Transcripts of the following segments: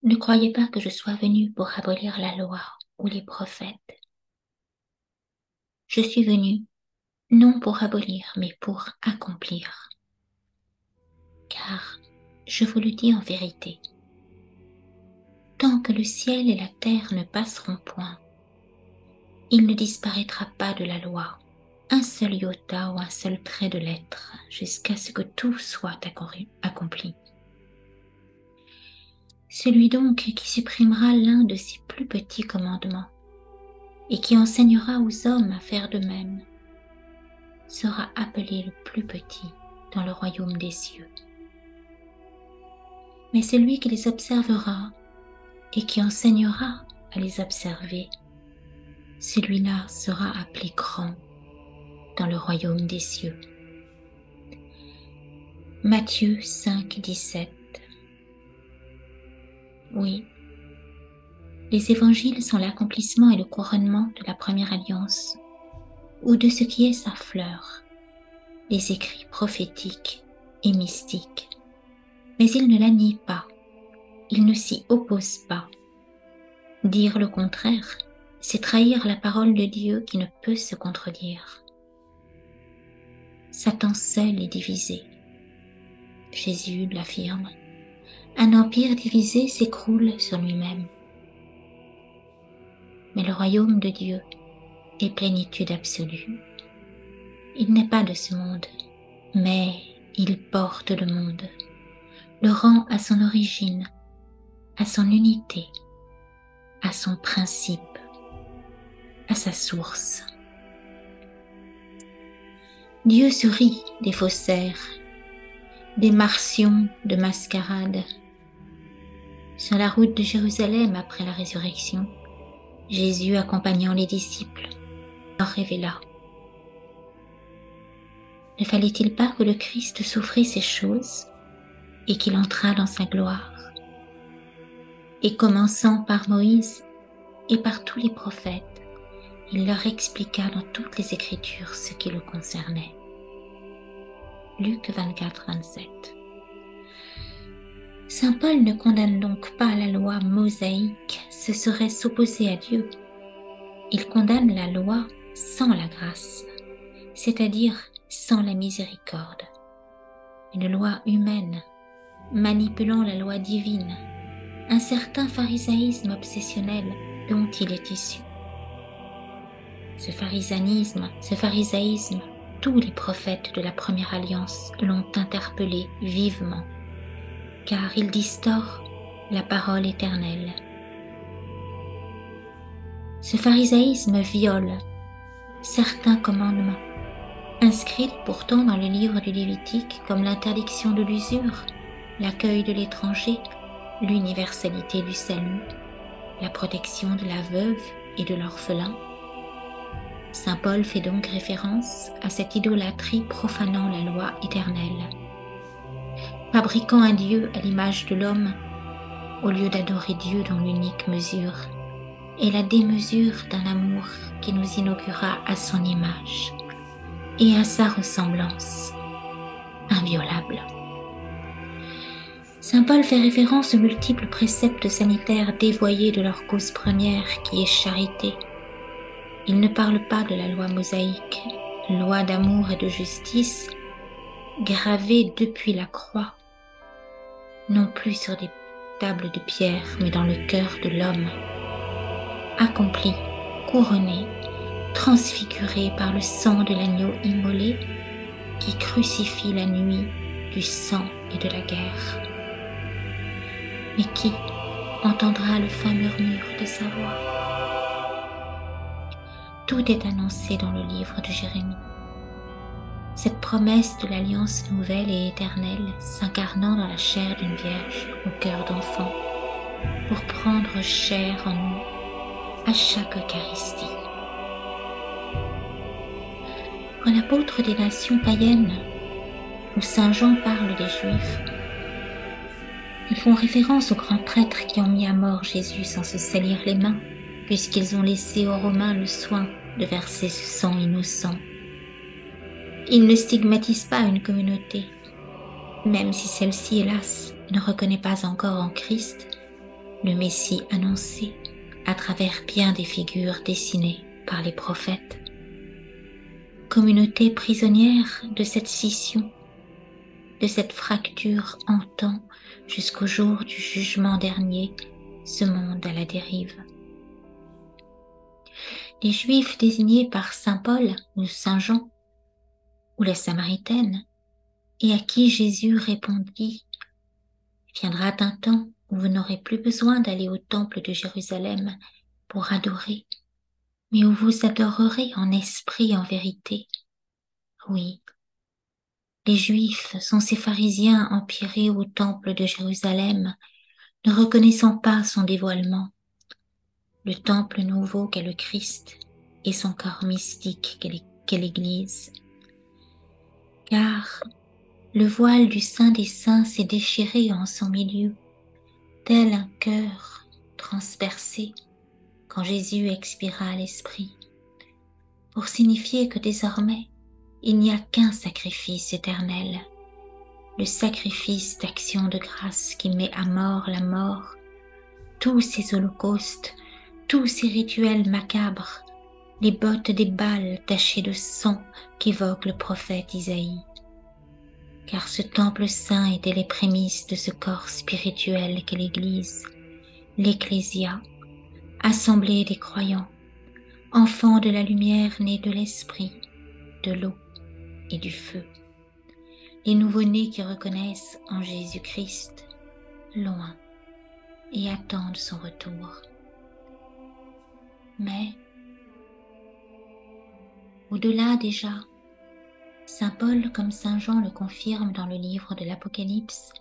Ne croyez pas que je sois venu pour abolir la loi ou les prophètes. Je suis venu non pour abolir, mais pour accomplir. Car, je vous le dis en vérité, tant que le ciel et la terre ne passeront point, il ne disparaîtra pas de la loi un seul iota ou un seul trait de lettre, jusqu'à ce que tout soit accompli. Celui donc qui supprimera l'un de ces plus petits commandements et qui enseignera aux hommes à faire de même, sera appelé le plus petit dans le royaume des cieux. Mais celui qui les observera et qui enseignera à les observer, celui-là sera appelé grand dans le royaume des cieux. Matthieu 5, 17. Oui, les évangiles sont l'accomplissement et le couronnement de la première alliance, ou de ce qui est sa fleur, les écrits prophétiques et mystiques. Mais ils ne la nient pas, ils ne s'y opposent pas. Dire le contraire, c'est trahir la parole de Dieu qui ne peut se contredire. Satan seul est divisé. Jésus l'affirme. Un empire divisé s'écroule sur lui-même. Mais le royaume de Dieu est plénitude absolue. Il n'est pas de ce monde, mais il porte le monde, le rend à son origine, à son unité, à son principe, à sa source. Dieu se rit des faussaires, des martions de mascarade. Sur la route de Jérusalem après la résurrection, Jésus accompagnant les disciples leur révéla. Ne fallait-il pas que le Christ souffrît ces choses et qu'il entrât dans sa gloire? Et commençant par Moïse et par tous les prophètes, il leur expliqua dans toutes les Écritures ce qui le concernait. Luc 24, 27. Saint Paul ne condamne donc pas la loi mosaïque, ce serait s'opposer à Dieu. Il condamne la loi sans la grâce, c'est-à-dire sans la miséricorde. Une loi humaine, manipulant la loi divine, un certain pharisaïsme obsessionnel dont il est issu. Ce pharisaïsme, tous les prophètes de la première alliance l'ont interpellé vivement, car il distord la parole éternelle. Ce pharisaïsme viole certains commandements, inscrits pourtant dans le livre du Lévitique comme l'interdiction de l'usure, l'accueil de l'étranger, l'universalité du salut, la protection de la veuve et de l'orphelin. Saint Paul fait donc référence à cette idolâtrie profanant la loi éternelle, fabriquant un Dieu à l'image de l'homme, au lieu d'adorer Dieu dans l'unique mesure, et la démesure d'un amour qui nous inaugura à son image et à sa ressemblance, inviolable. Saint Paul fait référence aux multiples préceptes sanitaires dévoyés de leur cause première qui est charité. Il ne parle pas de la loi mosaïque, loi d'amour et de justice, gravée depuis la croix, non plus sur des tables de pierre, mais dans le cœur de l'homme, accomplie, couronnée, transfigurée par le sang de l'agneau immolé qui crucifie la nuit du sang et de la guerre. Mais qui entendra le fin murmure de sa voix? Tout est annoncé dans le livre de Jérémie. Cette promesse de l'alliance nouvelle et éternelle s'incarnant dans la chair d'une vierge au cœur d'enfant pour prendre chair en nous à chaque Eucharistie. Quand l'apôtre des nations païennes ou Saint Jean parle des Juifs, ils font référence aux grands prêtres qui ont mis à mort Jésus sans se salir les mains, puisqu'ils ont laissé aux Romains le soin de verser ce sang innocent. Ils ne stigmatisent pas une communauté, même si celle-ci, hélas, ne reconnaît pas encore en Christ le Messie annoncé à travers bien des figures dessinées par les prophètes. Communauté prisonnière de cette scission, de cette fracture en temps jusqu'au jour du jugement dernier, ce monde à la dérive. Les Juifs désignés par saint Paul ou saint Jean, ou la Samaritaine, et à qui Jésus répondit « Viendra un temps où vous n'aurez plus besoin d'aller au temple de Jérusalem pour adorer, mais où vous adorerez en esprit et en vérité. » Oui, les Juifs sont ces pharisiens empirés au temple de Jérusalem, ne reconnaissant pas son dévoilement, le temple nouveau qu'est le Christ et son corps mystique qu'est l'Église. Car le voile du Saint des Saints s'est déchiré en son milieu, tel un cœur transpercé quand Jésus expira l'esprit, pour signifier que désormais il n'y a qu'un sacrifice éternel, le sacrifice d'action de grâce qui met à mort la mort, tous ces holocaustes, tous ces rituels macabres, les bottes des Baals tachées de sang qu'évoque le prophète Isaïe. Car ce temple saint était les prémices de ce corps spirituel qu'est l'Église, l'Ecclésia, assemblée des croyants, enfants de la lumière nés de l'Esprit, de l'eau et du feu, les nouveau-nés qui reconnaissent en Jésus-Christ, loin, et attendent son retour. Mais, au-delà déjà, saint Paul comme saint Jean le confirme dans le livre de l'Apocalypse,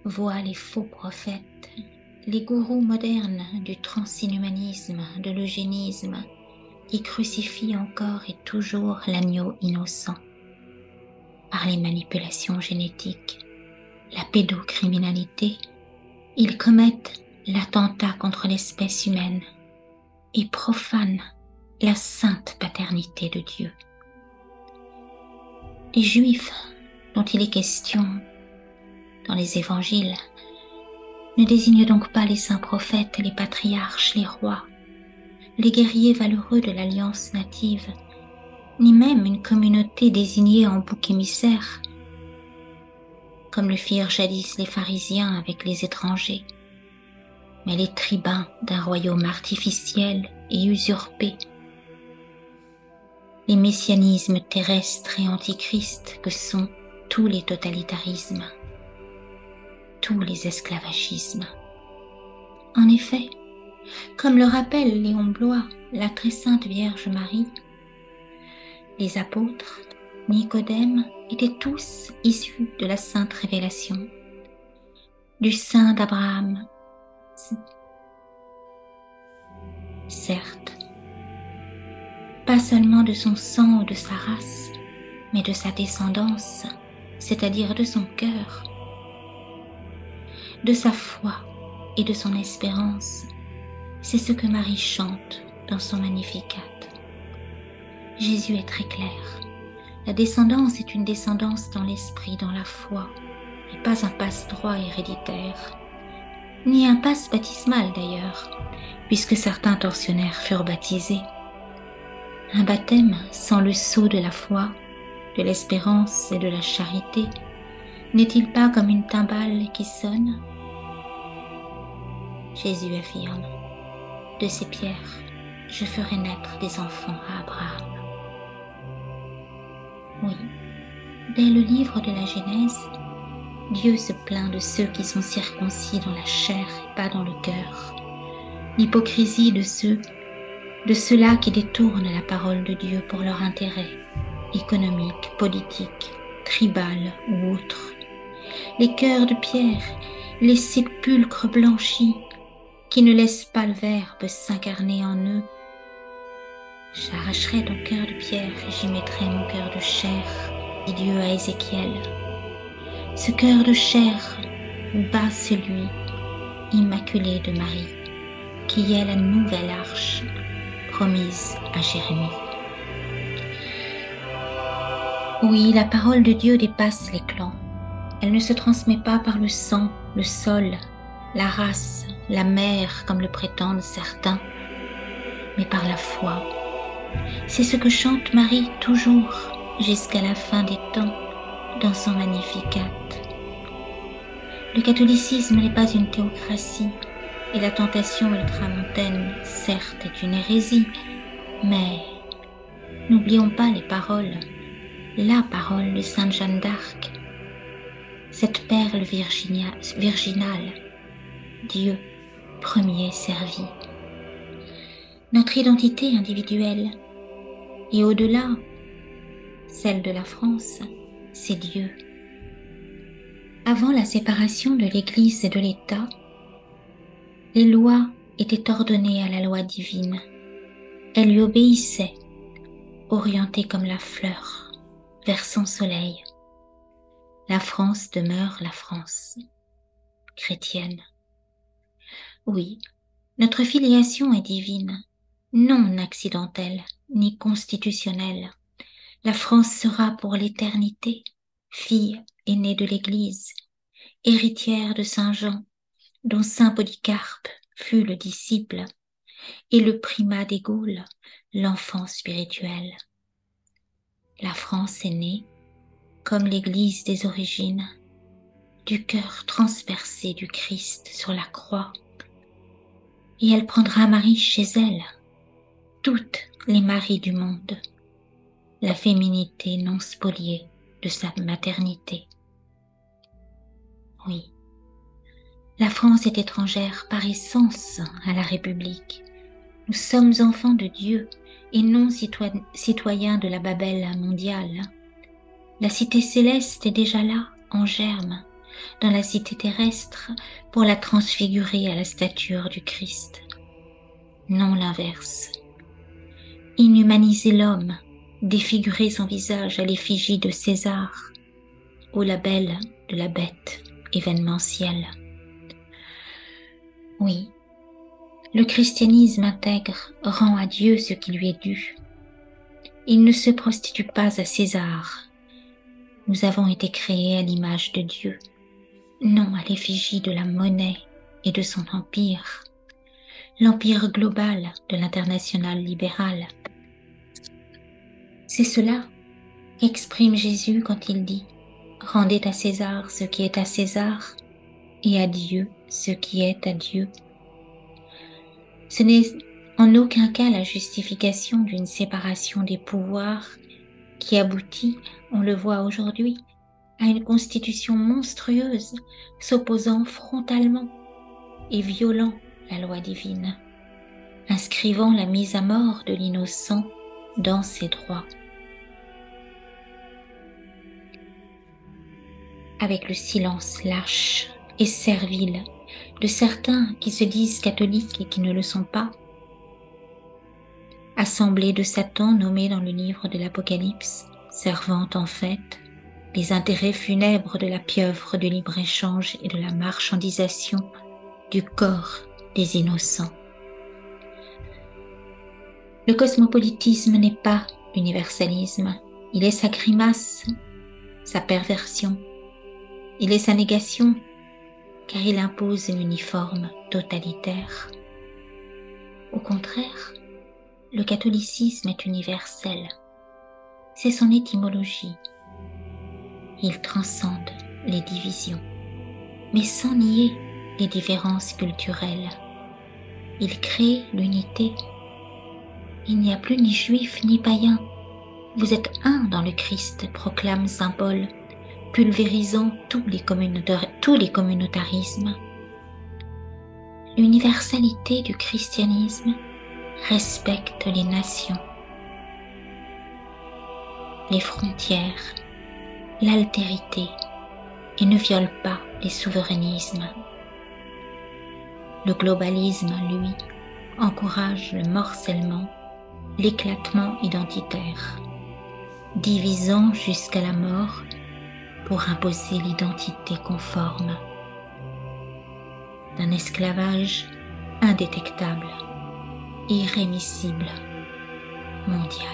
voit les faux prophètes, les gourous modernes du transinhumanisme, de l'eugénisme, qui crucifient encore et toujours l'agneau innocent. Par les manipulations génétiques, la pédocriminalité, ils commettent l'attentat contre l'espèce humaine et profanent la sainte paternité de Dieu. Les Juifs dont il est question dans les évangiles ne désignent donc pas les saints prophètes, les patriarches, les rois, les guerriers valeureux de l'alliance native, ni même une communauté désignée en bouc émissaire, comme le firent jadis les pharisiens avec les étrangers, mais les tribuns d'un royaume artificiel et usurpé, les messianismes terrestres et antichristes que sont tous les totalitarismes, tous les esclavagismes. En effet, comme le rappelle Léon Bloy, la très sainte Vierge Marie, les apôtres, Nicodème, étaient tous issus de la sainte révélation, du sein d'Abraham. Certes, pas seulement de son sang ou de sa race, mais de sa descendance, c'est-à-dire de son cœur, de sa foi et de son espérance. C'est ce que Marie chante dans son Magnificat. Jésus est très clair. La descendance est une descendance dans l'esprit, dans la foi, et pas un passe-droit héréditaire, ni un passe baptismal d'ailleurs, puisque certains tortionnaires furent baptisés. Un baptême sans le sceau de la foi, de l'espérance et de la charité, n'est-il pas comme une timbale qui sonne? Jésus affirme, « De ces pierres, je ferai naître des enfants à Abraham. » Oui, dès le livre de la Genèse, Dieu se plaint de ceux qui sont circoncis dans la chair et pas dans le cœur, l'hypocrisie de ceux-là qui détournent la parole de Dieu pour leur intérêt économique, politique, tribal ou autre, les cœurs de pierre, les sépulcres blanchis qui ne laissent pas le Verbe s'incarner en eux. J'arracherai ton cœur de pierre et j'y mettrai mon cœur de chair, dit Dieu à Ézéchiel. Ce cœur de chair bat celui, immaculé de Marie, qui est la nouvelle arche promise à Jérémie. Oui, la parole de Dieu dépasse les clans. Elle ne se transmet pas par le sang, le sol, la race, la mère comme le prétendent certains, mais par la foi. C'est ce que chante Marie toujours jusqu'à la fin des temps dans son Magnificat. Le catholicisme n'est pas une théocratie et la tentation ultramontaine, certes, est une hérésie, mais n'oublions pas les paroles, la parole de Sainte Jeanne d'Arc, cette perle virginale, Dieu premier servi. Notre identité individuelle et au-delà, celle de la France, c'est Dieu. Avant la séparation de l'Église et de l'État, les lois étaient ordonnées à la loi divine. Elles lui obéissaient, orientées comme la fleur vers son soleil. La France demeure la France chrétienne. Oui, notre filiation est divine, non accidentelle ni constitutionnelle. La France sera pour l'éternité, fille aînée de l'Église, héritière de Saint Jean, dont Saint Polycarpe fut le disciple, et le primat des Gaules, l'enfant spirituel. La France est née, comme l'Église des origines, du cœur transpercé du Christ sur la croix, et elle prendra Marie chez elle, toutes les Maries du monde, la féminité non spoliée de sa maternité. Oui, la France est étrangère par essence à la République. Nous sommes enfants de Dieu et non citoyens de la Babel mondiale. La cité céleste est déjà là, en germe, dans la cité terrestre, pour la transfigurer à la stature du Christ. Non l'inverse. Inhumaniser l'homme, défigurer son visage à l'effigie de César, au label de la bête événementielle. Oui, le christianisme intègre rend à Dieu ce qui lui est dû. Il ne se prostitue pas à César. Nous avons été créés à l'image de Dieu, non à l'effigie de la monnaie et de son empire, l'empire global de l'international libéral. C'est cela qu'exprime Jésus quand il dit « Rendez à César ce qui est à César et à Dieu ce qui est à Dieu ». Ce n'est en aucun cas la justification d'une séparation des pouvoirs qui aboutit, on le voit aujourd'hui, à une constitution monstrueuse s'opposant frontalement et violant la loi divine, inscrivant la mise à mort de l'innocent dans ses droits. Avec le silence lâche et servile de certains qui se disent catholiques et qui ne le sont pas, assemblée de Satan nommée dans le livre de l'Apocalypse, servant en fait les intérêts funèbres de la pieuvre de libre-échange et de la marchandisation du corps des innocents. Le cosmopolitisme n'est pas l'universalisme, il est sa grimace, sa perversion, il est sa négation, car il impose l'uniforme totalitaire. Au contraire, le catholicisme est universel, c'est son étymologie. Il transcende les divisions, mais sans nier les différences culturelles. Il crée l'unité. Il n'y a plus ni juif ni païen. Vous êtes un dans le Christ, proclame saint Paul, pulvérisant tous les communautarismes. L'universalité du christianisme respecte les nations, les frontières, l'altérité et ne viole pas les souverainismes. Le globalisme, lui, encourage le morcellement, l'éclatement identitaire, divisant jusqu'à la mort pour imposer l'identité conforme d'un esclavage indétectable, irrémissible, mondial.